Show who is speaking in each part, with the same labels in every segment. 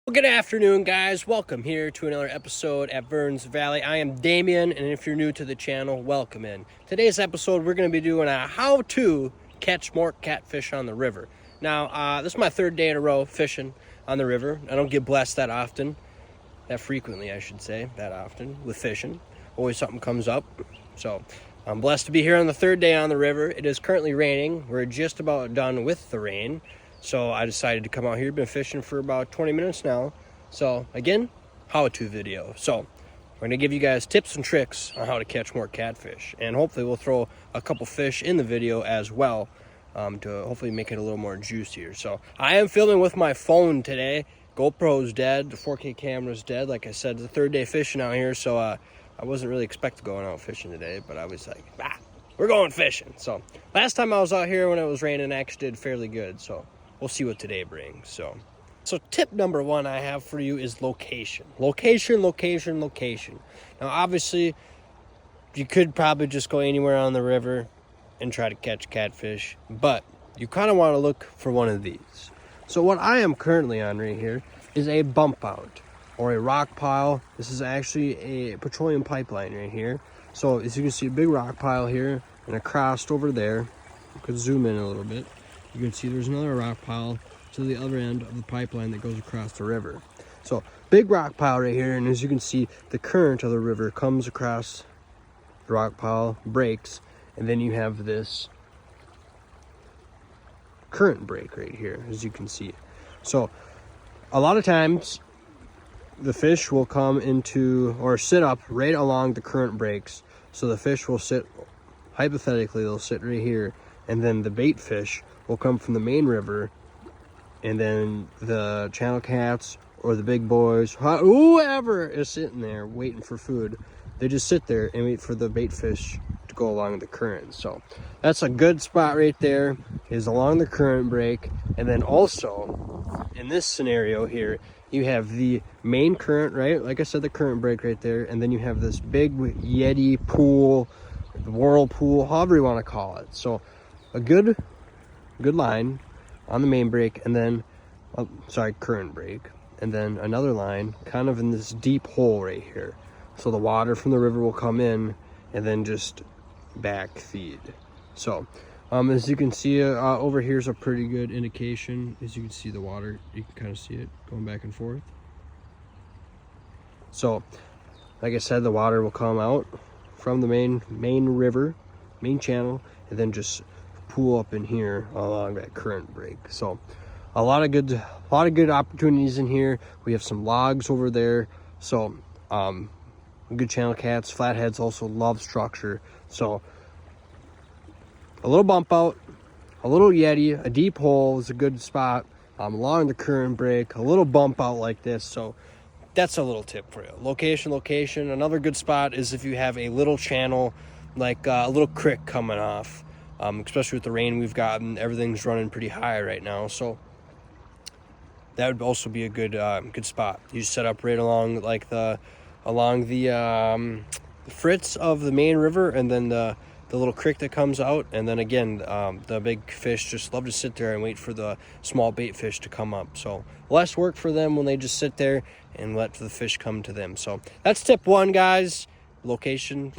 Speaker 1: Well, good afternoon, guys. Welcome here to another episode at Burns Valley. I am Damien, and if you're new to the channel, welcome in. Today's episode, we're going to be doing a how-to catch more catfish on the river. Now, this is my third day in a row fishing on the river. I don't get blessed that frequently, I should say, that often with fishing. Always something comes up. So, I'm blessed to be here on the third day on the river. It is currently raining. We're just about done with the rain. So I decided to come out here. Been fishing for about 20 minutes now. So again, how-to video. So we're going to give you guys tips and tricks on how to catch more catfish. And hopefully we'll throw a couple fish in the video as well to hopefully make it a little more juicier. So I am filming with my phone today. GoPro's dead. The 4K camera's dead. Like I said, it's the third day fishing out here. So I wasn't really expecting going out fishing today. But I was like, we're going fishing. So last time I was out here when it was raining, I actually did fairly good. So we'll see what today brings. So tip number one I have for you is location. Location. Now, obviously, you could probably just go anywhere on the river and try to catch catfish, but you kind of want to look for one of these. So what I am currently on right here is a bump out or a rock pile. This is actually a petroleum pipeline right here. So as you can see, a big rock pile here and across over there. You could zoom in a little bit. You can see there's another rock pile to the other end of the pipeline that goes across the river. So big rock pile right here, and as you can see, the current of the river comes across the rock pile, breaks, and then you have this current break right here, as you can see. So a lot of times the fish will come into or sit up right along the current breaks. So the fish will sit, hypothetically, they'll sit right here, and then the bait fish will come from the main river, and then the channel cats or the big boys, whoever is sitting there waiting for food, they just sit there and wait for the bait fish to go along the current. So that's a good spot right there, is along the current break. And then also in this scenario here, you have the main current, right? Like I said, the current break right there, and then you have this big yeti pool, whirlpool, however you want to call it. So a good line on the main break, and then current break, and then another line kind of in this deep hole right here. So the water from the river will come in and then just back feed. So as you can see, over here's a pretty good indication. As you can see, the water, you can kind of see it going back and forth. So like I said, the water will come out from the main river, main channel, and then just pool up in here along that current break. So a lot of good opportunities in here. We have some logs over there. So good channel cats, flatheads also love structure. So a little bump out, a little yeti, a deep hole is a good spot along the current break, a little bump out like this. So that's a little tip for you. Location. Another good spot is if you have a little channel, like a little creek coming off. Especially with the rain we've gotten, everything's running pretty high right now. So that would also be a good spot. You set up right along the fritz of the main river, and then the little creek that comes out, and then again the big fish just love to sit there and wait for the small bait fish to come up. So less work for them when they just sit there and let the fish come to them. So that's tip one, guys. Location.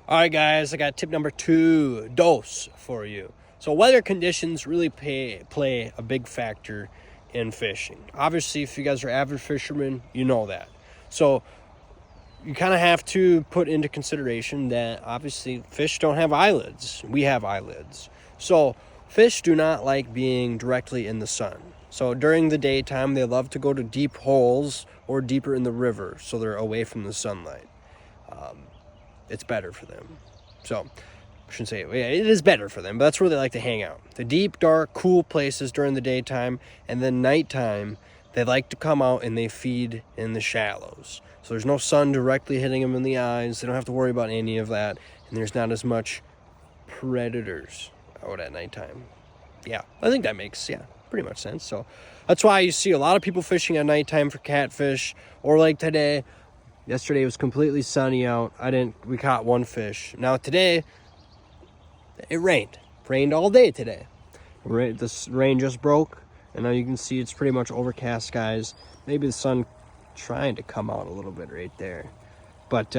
Speaker 1: All right, guys, I got tip number 2, dose for you. So weather conditions really play a big factor in fishing. Obviously, if you guys are avid fishermen, you know that. So you kind of have to put into consideration that obviously fish don't have eyelids. We have eyelids. So fish do not like being directly in the sun. So during the daytime, they love to go to deep holes or deeper in the river, so they're away from the sunlight. It's better for them. So I shouldn't say it is better for them, but that's where they like to hang out. The deep, dark, cool places during the daytime, and then nighttime, they like to come out and they feed in the shallows. So there's no sun directly hitting them in the eyes. They don't have to worry about any of that, and there's not as much predators out at nighttime. Yeah, I think that makes, pretty much sense. So that's why you see a lot of people fishing at nighttime for catfish, or like today. Yesterday it was completely sunny out. We caught one fish. Now today, it rained. Rained all day today. This rain just broke, And now you can see it's pretty much overcast, guys. Maybe the sun trying to come out a little bit right there. But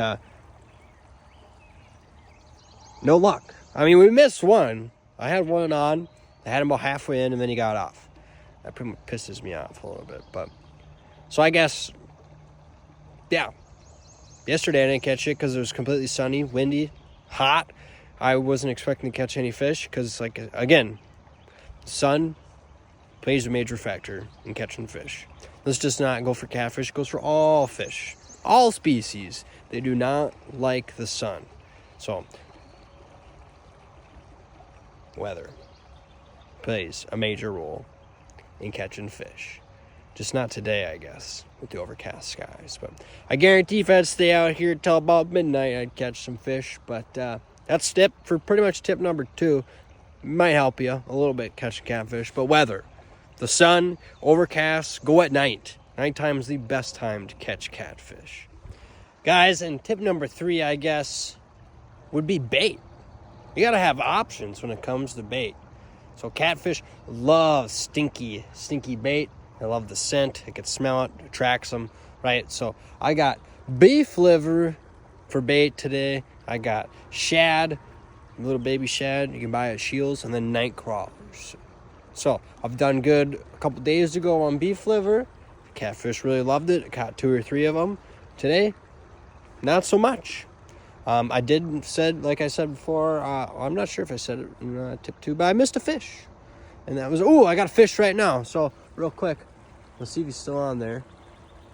Speaker 1: no luck. I mean, we missed one. I had one on. I had him about halfway in, and then he got off. That pretty much pisses me off a little bit. But so I guess, yeah. Yesterday I didn't catch it because it was completely sunny, windy, hot. I wasn't expecting to catch any fish because, like, again, sun plays a major factor in catching fish. Let's just not go for catfish. It goes for all fish, all species. They do not like the sun. So weather plays a major role in catching fish. Just not today, I guess, with the overcast skies. But I guarantee if I'd stay out here till about midnight, I'd catch some fish. But that's pretty much tip number 2. Might help you a little bit catching catfish. But weather, the sun, overcast, go at night. Nighttime is the best time to catch catfish. Guys, and tip number 3, I guess, would be bait. You got to have options when it comes to bait. So catfish love stinky bait. They love the scent. They can smell it. Attracts them, right? So I got beef liver for bait today. I got shad, little baby shad. You can buy at Shields, and then night crawlers. So I've done good a couple days ago on beef liver. Catfish really loved it. I caught 2 or 3 of them. Today, not so much. Like I said before, I'm not sure if I said it in tip 2, but I missed a fish. And that was, I got a fish right now. So real quick, let's see if he's still on there.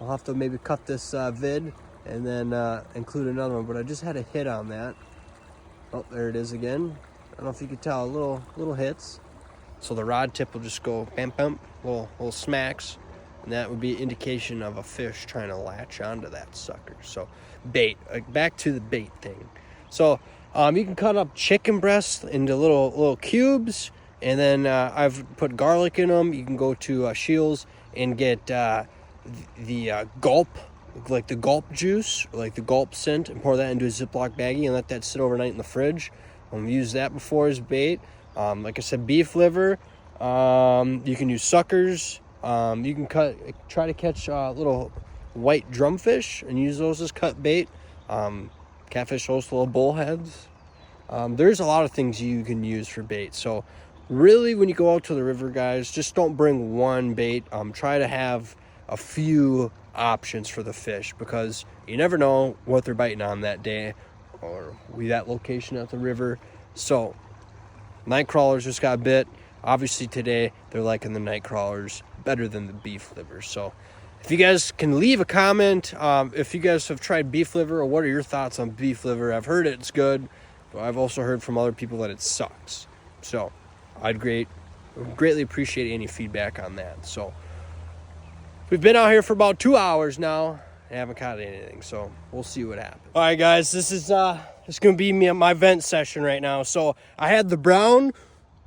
Speaker 1: I'll have to maybe cut this vid and then include another one. But I just had a hit on that. Oh, there it is again. I don't know if you could tell, little hits. So the rod tip will just go bam, bam, little smacks. And that would be indication of a fish trying to latch onto that sucker. So bait, back to the bait thing. So you can cut up chicken breasts into little cubes. And then I've put garlic in them. You can go to Shields and get the gulp, like the gulp juice, like the gulp scent, and pour that into a Ziploc baggie and let that sit overnight in the fridge. Use that before as bait. Like I said, beef liver. You can use suckers. You can try to catch little white drumfish and use those as cut bait. Catfish, those little bullheads. There's a lot of things you can use for bait. So really, when you go out to the river, guys, just don't bring one bait. Try to have a few options for the fish, because you never know what they're biting on that day or that location at the river. So night crawlers just got bit. Obviously today they're liking the night crawlers better than the beef liver. So if you guys can leave a comment, if you guys have tried beef liver, or what are your thoughts on beef liver? I've heard it's good, but I've also heard from other people that it sucks. So I'd greatly appreciate any feedback on that. So we've been out here for about 2 hours now and haven't caught anything, so we'll see what happens. All right, guys, this is gonna be my vent session right now. So I had the brown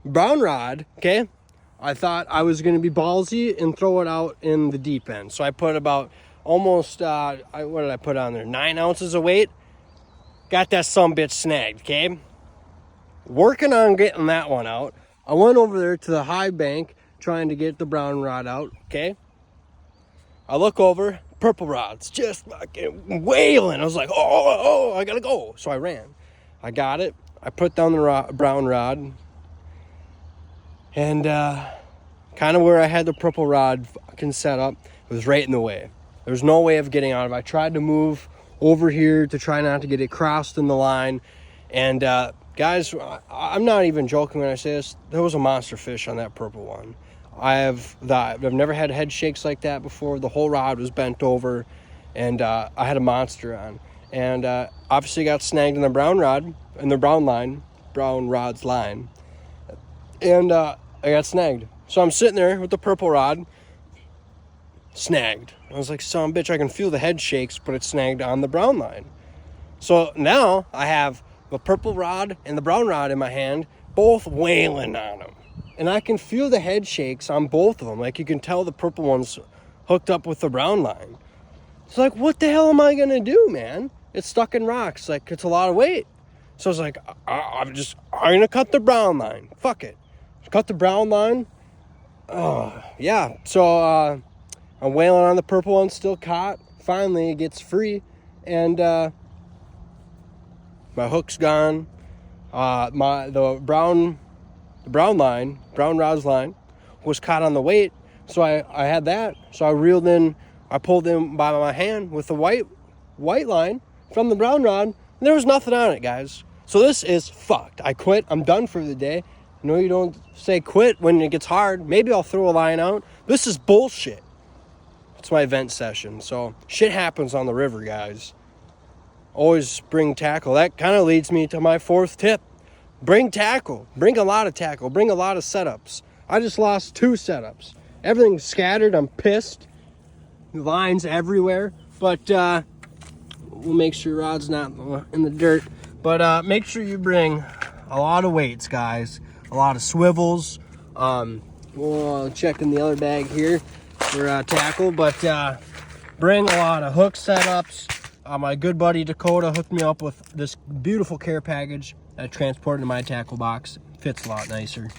Speaker 1: rod, okay? I thought I was gonna be ballsy and throw it out in the deep end. So I put about almost what did I put on there? 9 ounces of weight. Got that sumbitch snagged, okay? Working on getting that one out. I went over there to the high bank trying to get the brown rod out, okay? I look over, purple rod's just fucking wailing. I was like, oh, I gotta go. So I ran. I got it. I put down the brown rod. And kind of where I had the purple rod fucking set up, it was right in the way. There was no way of getting out of it. I tried to move over here to try not to get it crossed in the line. And guys, I'm not even joking when I say this. There was a monster fish on that purple one. I've never had head shakes like that before. The whole rod was bent over, and I had a monster on. And obviously got snagged in the brown rod, in the brown rod's line. And I got snagged. So I'm sitting there with the purple rod, snagged. I was like, son of a bitch, I can feel the head shakes, but it's snagged on the brown line. So now I have the purple rod and the brown rod in my hand, both wailing on them. And I can feel the head shakes on both of them. Like, you can tell the purple one's hooked up with the brown line. It's like, what the hell am I going to do, man? It's stuck in rocks. Like, it's a lot of weight. So I was like, I'm going to cut the brown line. Fuck it. Cut the brown line. yeah, so I'm whaling on the purple one, still caught. Finally, it gets free, and my hook's gone. The brown rod's line was caught on the weight, so I had that. So I reeled in, I pulled in by my hand with the white line from the brown rod, and there was nothing on it, guys. So this is fucked. I quit. I'm done for the day. I know you don't say quit when it gets hard. Maybe I'll throw a line out. This is bullshit. It's my event session. So shit happens on the river, guys. Always bring tackle. That kind of leads me to my fourth tip. Bring tackle. Bring a lot of tackle. Bring a lot of setups. I just lost 2 setups. Everything's scattered. I'm pissed. Lines everywhere. But we'll make sure your rod's not in the dirt. But make sure you bring a lot of weights, guys. A lot of swivels. We'll check in the other bag here for tackle. But bring a lot of hook setups. My good buddy Dakota hooked me up with this beautiful care package that I transported in my tackle box. Fits a lot nicer.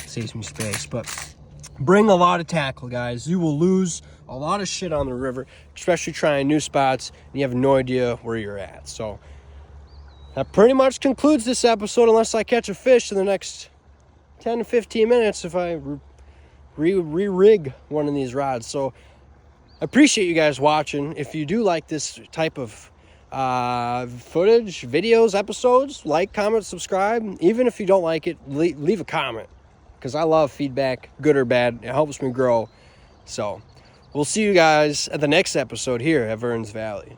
Speaker 1: Saves me space. But bring a lot of tackle, guys. You will lose a lot of shit on the river, especially trying new spots, and you have no idea where you're at. So that pretty much concludes this episode, unless I catch a fish in the next 10 to 15 minutes if I re-rig one of these rods. So I appreciate you guys watching. If you do like this type of footage, videos, episodes, like, comment, subscribe. Even if you don't like it, leave a comment, because I love feedback, good or bad. It helps me grow. So we'll see you guys at the next episode here at Verns Valley.